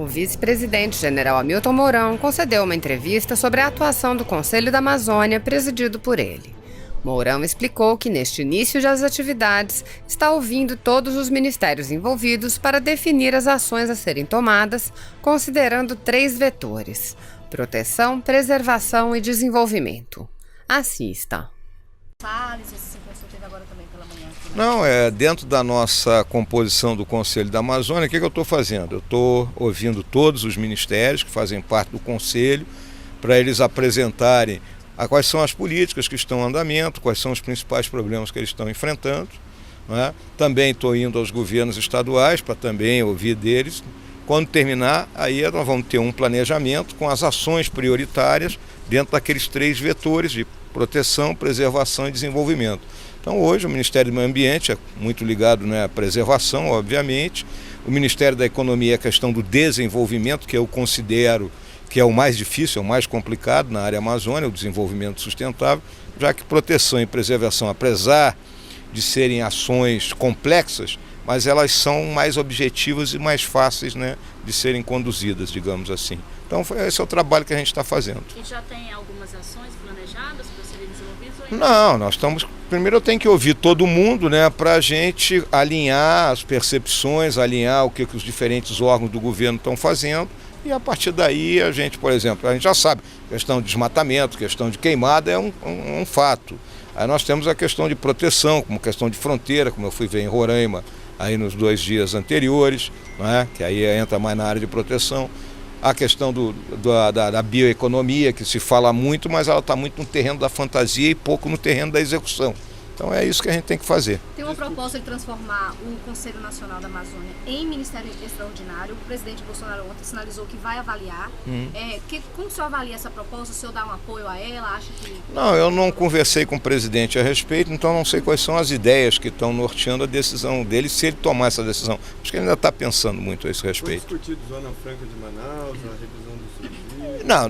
vice-presidente general Hamilton Mourão concedeu uma entrevista sobre a atuação do Conselho da Amazônia, presidido por ele. Mourão explicou que, neste início das atividades, está ouvindo todos os ministérios envolvidos para definir as ações a serem tomadas, considerando 3 vetores: proteção, preservação e desenvolvimento. Assista. Não, dentro da nossa composição do Conselho da Amazônia, o que eu estou fazendo? Eu estou ouvindo todos os ministérios que fazem parte do Conselho para eles apresentarem quais são as políticas que estão em andamento, quais são os principais problemas que eles estão enfrentando, né? Também estou indo aos governos estaduais para também ouvir deles. Quando terminar, aí nós vamos ter um planejamento com as ações prioritárias dentro daqueles 3 vetores de proteção, preservação e desenvolvimento. Então hoje o Ministério do Meio Ambiente é muito ligado, né, à preservação, obviamente. O Ministério da Economia é a questão do desenvolvimento, que eu considero que é o mais difícil, é o mais complicado na área amazônica, o desenvolvimento sustentável, já que proteção e preservação, apesar de serem ações complexas, mas elas são mais objetivas e mais fáceis, né, de serem conduzidas, digamos assim. Então esse é o trabalho que a gente está fazendo. E já tem algumas ações planejadas para serem desenvolvidas? Não, nós estamos... Primeiro eu tenho que ouvir todo mundo, né, para a gente alinhar as percepções, alinhar o que os diferentes órgãos do governo estão fazendo. E a partir daí a gente, por exemplo, a gente já sabe, questão de desmatamento, questão de queimada é um fato. Aí nós temos a questão de proteção, como questão de fronteira, como eu fui ver em Roraima aí nos 2 dias anteriores, né, que aí entra mais na área de proteção. A questão da bioeconomia, que se fala muito, mas ela está muito no terreno da fantasia e pouco no terreno da execução. Então é isso que a gente tem que fazer. Tem uma proposta de transformar o Conselho Nacional da Amazônia em Ministério Extraordinário. O presidente Bolsonaro ontem sinalizou que vai avaliar. Como o senhor avalia essa proposta? O senhor dá um apoio a ela? Acha que... Não, eu não conversei com o presidente a respeito, então não sei quais são as ideias que estão norteando a decisão dele, se ele tomar essa decisão. Acho que ele ainda está pensando muito a esse respeito. Foi discutido Zona Franca de Manaus, a revisão do subsídio?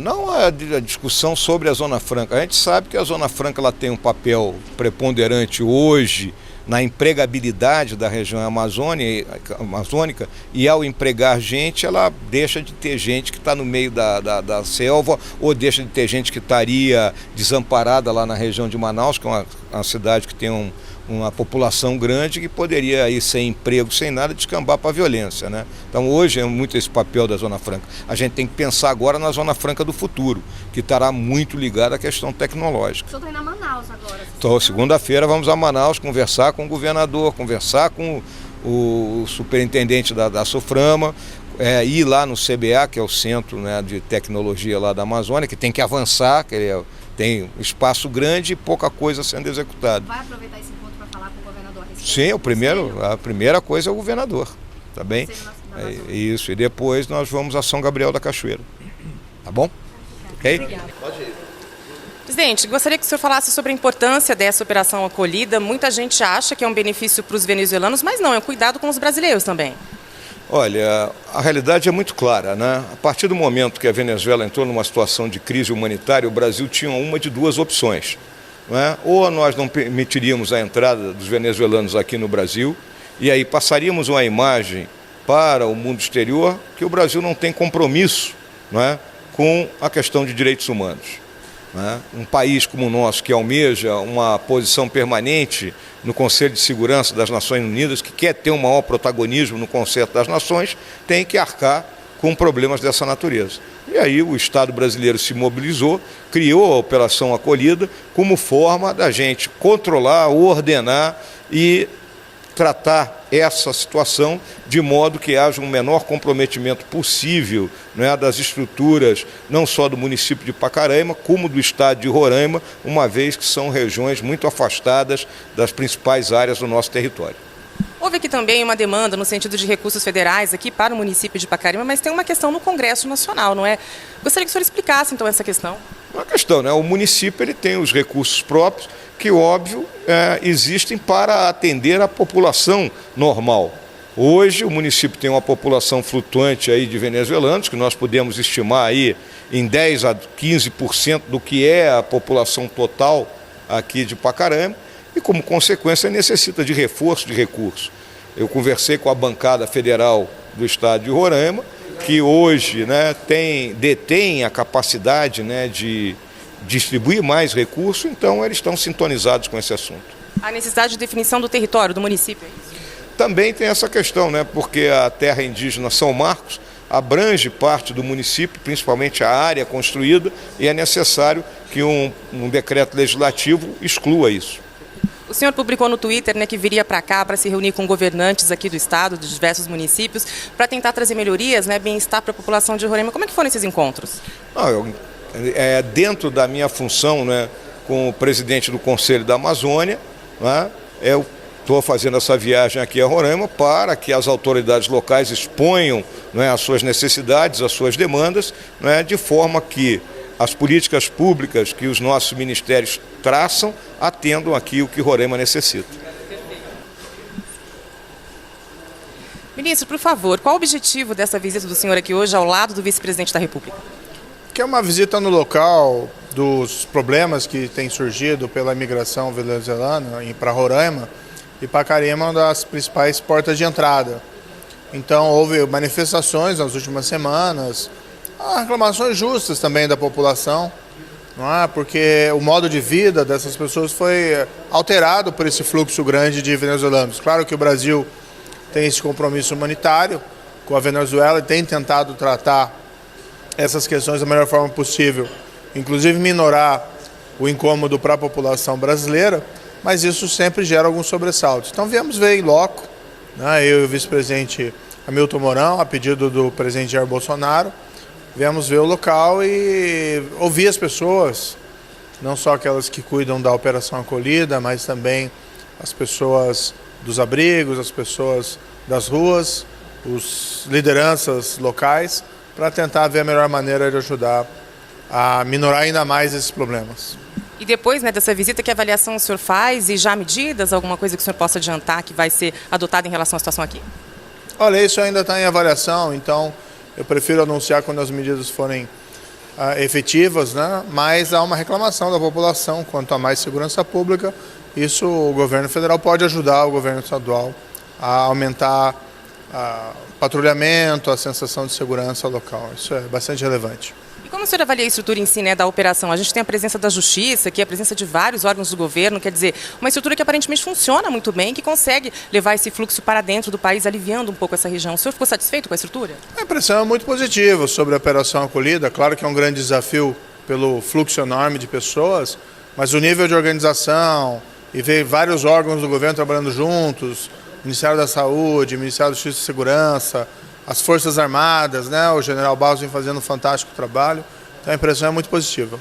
Não a discussão sobre a Zona Franca. A gente sabe que a Zona Franca ela tem um papel preponderante hoje na empregabilidade da região amazônica, e ao empregar gente, ela deixa de ter gente que está no meio da selva, ou deixa de ter gente que estaria desamparada lá na região de Manaus, que é uma cidade que tem uma população grande que poderia aí sem emprego, sem nada, descambar para a violência, né? Então hoje é muito esse papel da Zona Franca. A gente tem que pensar agora na Zona Franca do futuro, que estará muito ligada à questão tecnológica. O senhor está indo a Manaus agora? Então, segunda-feira vamos a Manaus conversar com o governador, conversar com o superintendente da Soframa, ir lá no CBA, que é o Centro, né, de Tecnologia lá da Amazônia, que tem que avançar, que tem espaço grande e pouca coisa sendo executada. Vai aproveitar esse encontro para falar com o governador a respeito? Sim, a primeira coisa é o governador, tá bem? Isso, e depois nós vamos a São Gabriel da Cachoeira, tá bom? Ok? Obrigada. Pode ir. Presidente, gostaria que o senhor falasse sobre a importância dessa operação acolhida. Muita gente acha que é um benefício para os venezuelanos, mas não, é um cuidado com os brasileiros também. Olha, a realidade é muito clara, né? A partir do momento que a Venezuela entrou numa situação de crise humanitária, o Brasil tinha uma de 2 opções, né? Ou nós não permitiríamos a entrada dos venezuelanos aqui no Brasil, e aí passaríamos uma imagem para o mundo exterior que o Brasil não tem compromisso, né, com a questão de direitos humanos. Um país como o nosso, que almeja uma posição permanente no Conselho de Segurança das Nações Unidas, que quer ter um maior protagonismo no Concerto das Nações, tem que arcar com problemas dessa natureza. E aí o Estado brasileiro se mobilizou, criou a Operação Acolhida como forma da gente controlar, ordenar e tratar essa situação de modo que haja um menor comprometimento possível, né, das estruturas, não só do município de Pacaraima, como do estado de Roraima, uma vez que são regiões muito afastadas das principais áreas do nosso território. Houve aqui também uma demanda no sentido de recursos federais aqui para o município de Pacaraima, mas tem uma questão no Congresso Nacional, não é? Gostaria que o senhor explicasse então essa questão. Uma questão, né? O município ele tem os recursos próprios que, óbvio, existem para atender a população normal. Hoje o município tem uma população flutuante aí de venezuelanos, que nós podemos estimar aí em 10 a 15% do que é a população total aqui de Pacaraima, e como consequência necessita de reforço de recursos. Eu conversei com a bancada federal do estado de Roraima que hoje, né, detém a capacidade, né, de distribuir mais recursos, então eles estão sintonizados com esse assunto. A necessidade de definição do território, do município. Também tem essa questão, né, porque a terra indígena São Marcos abrange parte do município, principalmente a área construída, e é necessário que um decreto legislativo exclua isso. O senhor publicou no Twitter, né, que viria para cá para se reunir com governantes aqui do estado, de diversos municípios, para tentar trazer melhorias, né, bem-estar para a população de Roraima. Como é que foram esses encontros? Dentro da minha função, né, com o presidente do Conselho da Amazônia, né, eu estou fazendo essa viagem aqui a Roraima para que as autoridades locais exponham, né, as suas necessidades, as suas demandas, né, de forma que as políticas públicas que os nossos ministérios traçam atendam aqui o que Roraima necessita. Ministro, por favor, qual o objetivo dessa visita do senhor aqui hoje ao lado do vice-presidente da República? Que é uma visita no local dos problemas que têm surgido pela imigração venezuelana para Roraima, e Pacaraima é uma das principais portas de entrada. Então houve manifestações nas últimas semanas, reclamações justas também da população, não é? Porque o modo de vida dessas pessoas foi alterado por esse fluxo grande de venezuelanos. Claro que o Brasil tem esse compromisso humanitário com a Venezuela e tem tentado tratar essas questões da melhor forma possível, inclusive minorar o incômodo para a população brasileira, mas isso sempre gera alguns sobressaltos. Então viemos ver em loco, né, eu e o vice-presidente Hamilton Mourão, a pedido do presidente Jair Bolsonaro, viemos ver o local e ouvir as pessoas, não só aquelas que cuidam da Operação Acolhida, mas também as pessoas dos abrigos, as pessoas das ruas, as lideranças locais, para tentar ver a melhor maneira de ajudar a minorar ainda mais esses problemas. E depois, né, dessa visita, que avaliação o senhor faz e já medidas, alguma coisa que o senhor possa adiantar que vai ser adotada em relação à situação aqui? Olha, isso ainda está em avaliação, então eu prefiro anunciar quando as medidas forem efetivas, né? Mas há uma reclamação da população quanto a mais segurança pública. Isso o governo federal pode ajudar o governo estadual a aumentar o patrulhamento, a sensação de segurança local. Isso é bastante relevante. E como o senhor avalia a estrutura em si, né, da operação? A gente tem a presença da Justiça, aqui a presença de vários órgãos do governo, quer dizer, uma estrutura que aparentemente funciona muito bem, que consegue levar esse fluxo para dentro do país, aliviando um pouco essa região. O senhor ficou satisfeito com a estrutura? A impressão é muito positiva sobre a Operação Acolhida. Claro que é um grande desafio pelo fluxo enorme de pessoas, mas o nível de organização e ver vários órgãos do governo trabalhando juntos, Ministério da Saúde, Ministério da Justiça e Segurança, as Forças Armadas, né? O general Barros vem fazendo um fantástico trabalho, então a impressão é muito positiva.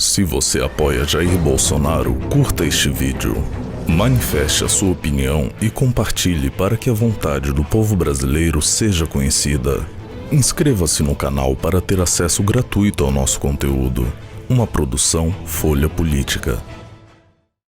Se você apoia Jair Bolsonaro, curta este vídeo. Manifeste a sua opinião e compartilhe para que a vontade do povo brasileiro seja conhecida. Inscreva-se no canal para ter acesso gratuito ao nosso conteúdo. Uma produção Folha Política.